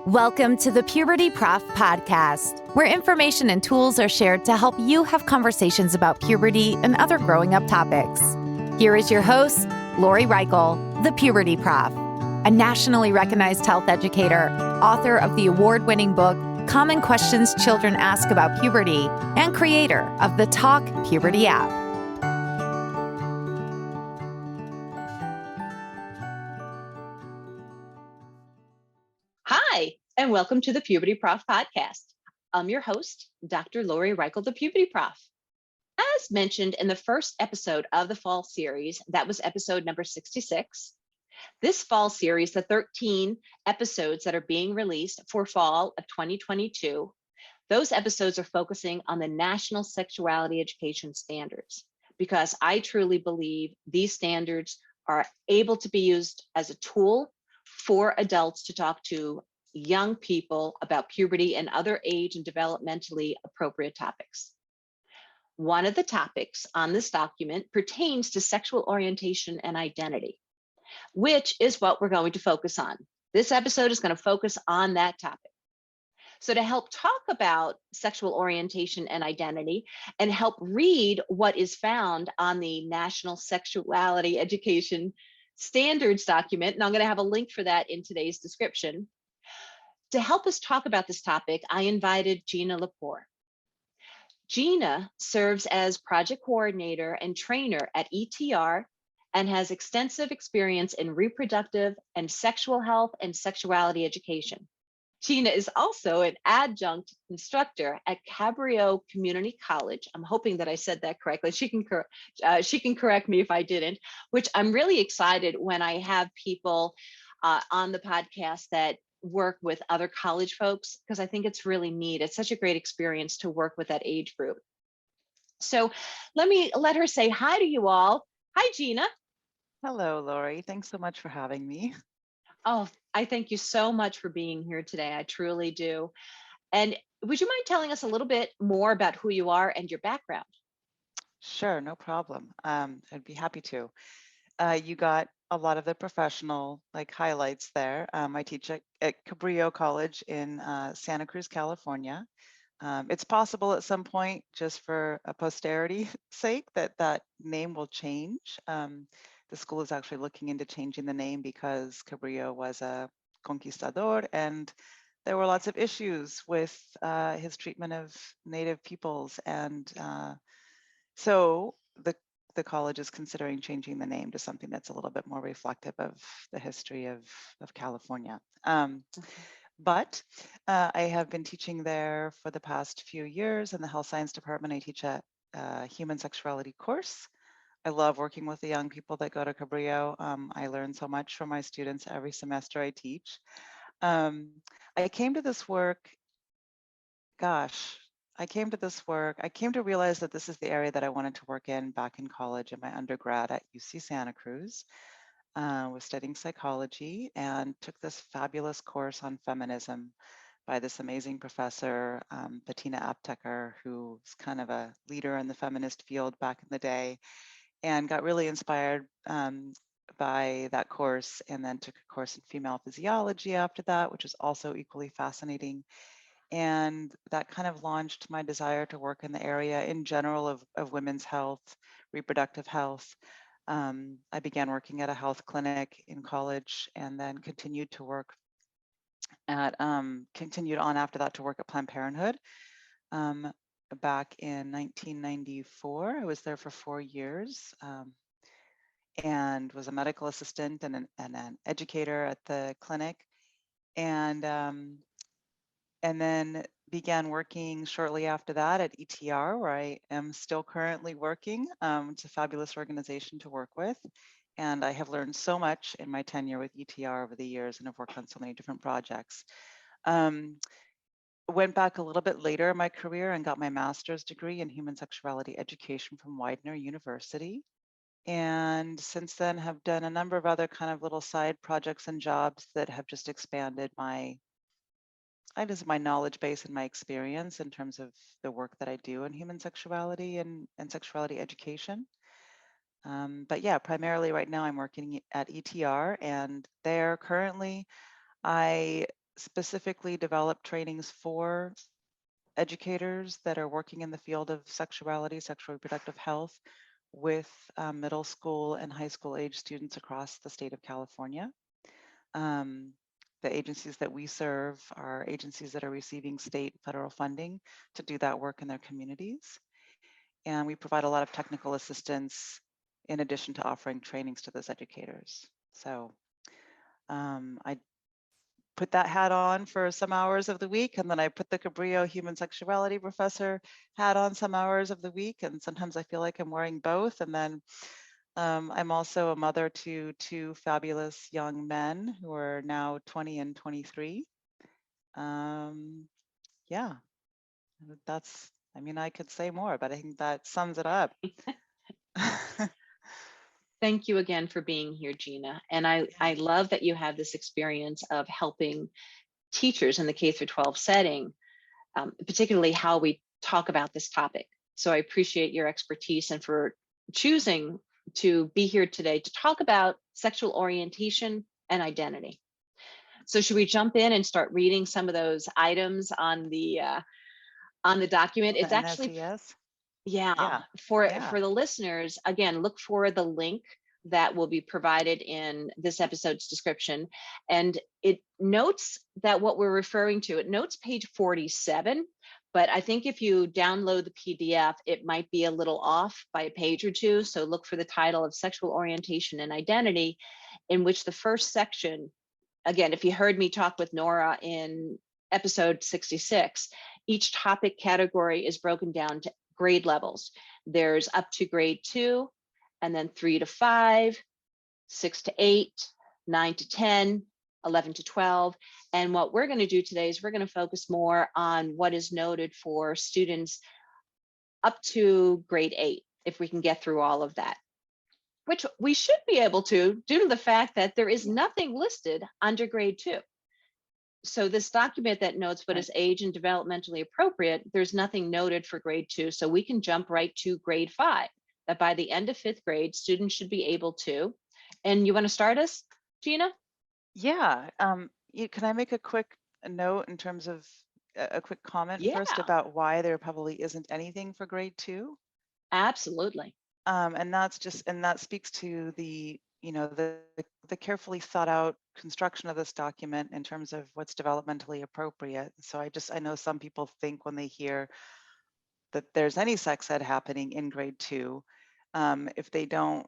Welcome to the Puberty Prof Podcast, where information and tools are shared to help you have conversations about puberty and other growing up topics. Here is your host, Lori Reichel, the Puberty Prof, a nationally recognized health educator, author of the award-winning book, Common Questions Children Ask About Puberty, and creator of the Talk Puberty app. Hi, and welcome to the Puberty Prof Podcast. I'm your host, Dr. Lori Reichel, the Puberty Prof. As mentioned in the first episode of the fall series, that was episode number 66. This fall series, the 13 episodes that are being released for fall of 2022, those episodes are focusing on the National Sexuality Education Standards, because I truly believe these standards are able to be used as a tool for adults to talk to young people about puberty and other age and developmentally appropriate topics. One of the topics on this document pertains to sexual orientation and identity, which is what we're going to focus on. This episode is going to focus on that topic. So to help talk about sexual orientation and identity and help read what is found on the National Sexuality Education Standards document, and I'm going to have a link for that in today's description. To help us talk about this topic, I invited Gina Lepore. Gina serves as project coordinator and trainer at ETR and has extensive experience in reproductive and sexual health and sexuality education. Gina is also an adjunct instructor at Cabrio Community College. I'm hoping that I said that correctly. She can correct me if I didn't, which I'm really excited when I have people on the podcast that work with other college folks, because I think it's really neat. It's such a great experience to work with that age group. So let her say hi to you all. Hi, Gina. Hello, Lori. Thanks so much for having me. Oh, I thank you so much for being here today. I truly do. And would you mind telling us a little bit more about who you are and your background? Sure, no problem. I'd be happy to. You got a lot of the professional highlights there. I teach at Cabrillo College in Santa Cruz, California. It's possible at some point, just for a posterity sake, that name will change. The school is actually looking into changing the name because Cabrillo was a conquistador and there were lots of issues with his treatment of native peoples. And so the college is considering changing the name to something that's a little bit more reflective of the history of California. But I have been teaching there for the past few years in the health science department. I teach a Human Sexuality course. I love working with the young people that go to Cabrillo. I learn so much from my students every semester I teach. I came to this work, I came to realize that this is the area that I wanted to work in back in college in my undergrad at UC Santa Cruz. Was studying psychology and took this fabulous course on feminism by this amazing professor, Bettina Apteker, who's kind of a leader in the feminist field back in the day, and got really inspired by that course, and then took a course in female physiology after that, which is also equally fascinating. And that kind of launched my desire to work in the area in general of women's health, reproductive health. I began working at a health clinic in college and then continued on after that to work at Planned Parenthood. Back in 1994, I was there for 4 years and was a medical assistant and an educator at the clinic. And then began working shortly after that at ETR, where I am still currently working. It's a fabulous organization to work with. And I have learned so much in my tenure with ETR over the years and have worked on so many different projects. Went back a little bit later in my career and got my master's degree in Human Sexuality Education from Widener University. And since then have done a number of other kind of little side projects and jobs that have just expanded my knowledge base and my experience in terms of the work that I do in human sexuality and sexuality education. But yeah, primarily right now I'm working at ETR, and there currently I specifically develop trainings for educators that are working in the field of sexuality, sexual reproductive health with middle school and high school age students across the state of California. The agencies that we serve are agencies that are receiving state and federal funding to do that work in their communities. And we provide a lot of technical assistance in addition to offering trainings to those educators. So I put that hat on for some hours of the week, and then I put the Cabrillo Human Sexuality professor hat on some hours of the week, and sometimes I feel like I'm wearing both. And then I'm also a mother to two fabulous young men who are now 20 and 23. Yeah, that's, I mean, I could say more, but I think that sums it up. Thank you again for being here, Gina. And I love that you have this experience of helping teachers in the K through 12 setting, particularly how we talk about this topic. So I appreciate your expertise and for choosing to be here today to talk about sexual orientation and identity. So should we jump in and start reading some of those items on the document? It's actually, Yeah. For the listeners, again, look for the link that will be provided in this episode's description. And it notes that what we're referring to, it notes page 47, but I think if you download the PDF, it might be a little off by a page or two. So look for the title of Sexual Orientation and Identity, in which the first section, again, if you heard me talk with Nora in episode 66, each topic category is broken down to grade levels. There's up to grade 2, and then 3 to 5, 6 to 8, 9 to 10, 11 to 12. And what we're going to do today is we're going to focus more on what is noted for students up to grade 8, if we can get through all of that, which we should be able to, due to the fact that there is nothing listed under grade 2. So this document that notes what is age and developmentally appropriate, there's nothing noted for grade 2. So we can jump right to grade 5, that by the end of 5th grade, students should be able to. And you want to start us, Gina? Yeah. Can I make a quick note in terms of a quick comment first about why there probably isn't anything for grade 2? Absolutely. And that speaks to the, you know, the carefully thought out construction of this document in terms of what's developmentally appropriate. So I know some people think when they hear that there's any sex ed happening in grade 2, if they don't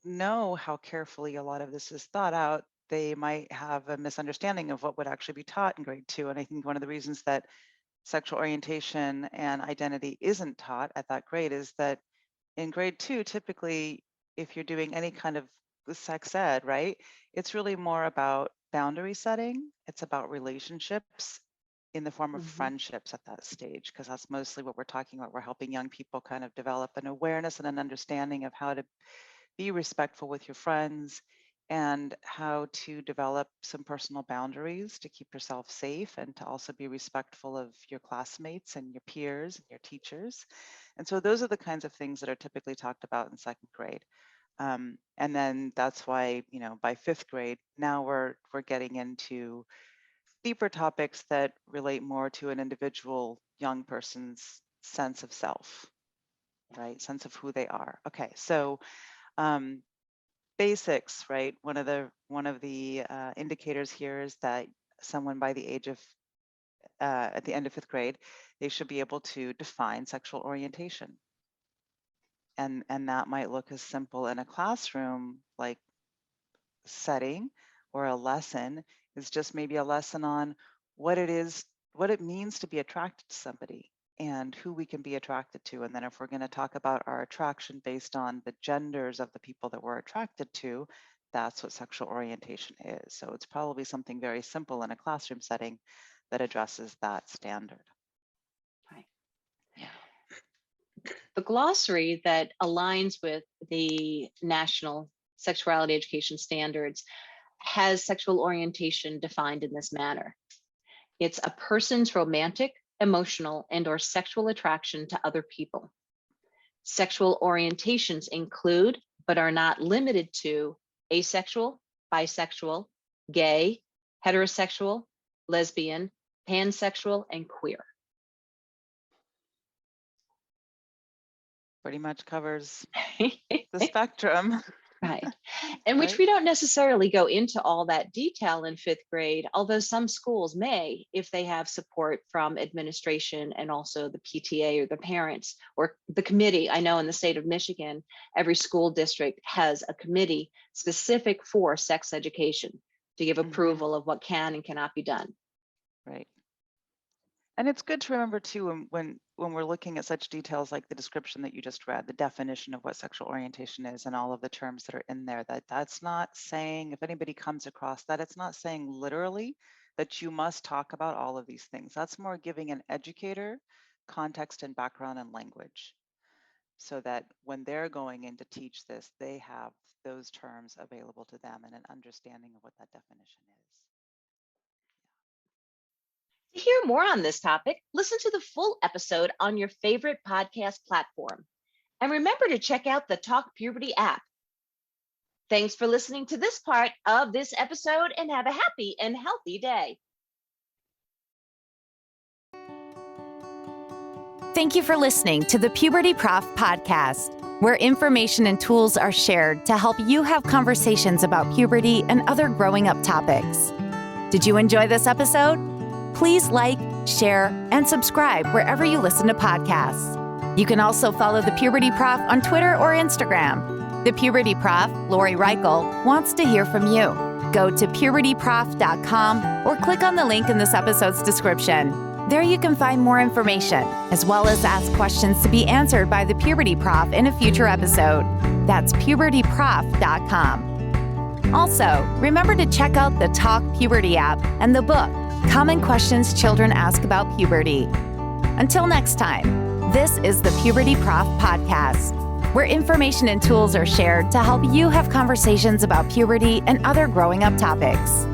know how carefully a lot of this is thought out, they might have a misunderstanding of what would actually be taught in grade 2. And I think one of the reasons that sexual orientation and identity isn't taught at that grade is that in grade 2, typically, if you're doing any kind of sex ed, right, it's really more about boundary setting. It's about relationships in the form of friendships at that stage, because that's mostly what we're talking about. We're helping young people kind of develop an awareness and an understanding of how to be respectful with your friends and how to develop some personal boundaries to keep yourself safe and to also be respectful of your classmates and your peers and your teachers. And so those are the kinds of things that are typically talked about in 2nd grade. And then that's why, you know, by 5th grade, now we're getting into deeper topics that relate more to an individual young person's sense of self, right? Sense of who they are. Okay, so basics, right? One of the indicators here is that someone by the age of at the end of 5th grade, they should be able to define sexual orientation. And that might look as simple in a classroom like setting, or a lesson is just maybe a lesson on what it means to be attracted to somebody and who we can be attracted to. And then if we're going to talk about our attraction based on the genders of the people that we're attracted to, that's what sexual orientation is. So it's probably something very simple in a classroom setting that addresses that standard. Right. Yeah. The glossary that aligns with the National Sexuality Education Standards has sexual orientation defined in this manner. It's a person's romantic, emotional, and/or sexual attraction to other people. Sexual orientations include, but are not limited to, asexual, bisexual, gay, heterosexual, lesbian, pansexual, and queer. Pretty much covers the spectrum. Right. And which Right. we don't necessarily go into all that detail in 5th grade, although some schools may, if they have support from administration and also the PTA or the parents or the committee. I know in the state of Michigan, every school district has a committee specific for sex education to give approval of what can and cannot be done. Right. And it's good to remember too, when we're looking at such details like the description that you just read, the definition of what sexual orientation is and all of the terms that are in there, that's not saying, if anybody comes across that, it's not saying literally that you must talk about all of these things. That's more giving an educator context and background and language, so that when they're going in to teach this, they have those terms available to them and an understanding of what that definition is. To hear more on this topic, listen to the full episode on your favorite podcast platform. And remember to check out the Talk Puberty app. Thanks for listening to this part of this episode and have a happy and healthy day. Thank you for listening to the Puberty Prof Podcast, where information and tools are shared to help you have conversations about puberty and other growing up topics. Did you enjoy this episode? Please like, share, and subscribe wherever you listen to podcasts. You can also follow the Puberty Prof on Twitter or Instagram. The Puberty Prof, Lori Reichel, wants to hear from you. Go to pubertyprof.com or click on the link in this episode's description. There you can find more information, as well as ask questions to be answered by the Puberty Prof in a future episode. That's pubertyprof.com. Also, remember to check out the Talk Puberty app and the book, Common Questions Children Ask About Puberty. Until next time, this is the Puberty Prof Podcast, where information and tools are shared to help you have conversations about puberty and other growing up topics.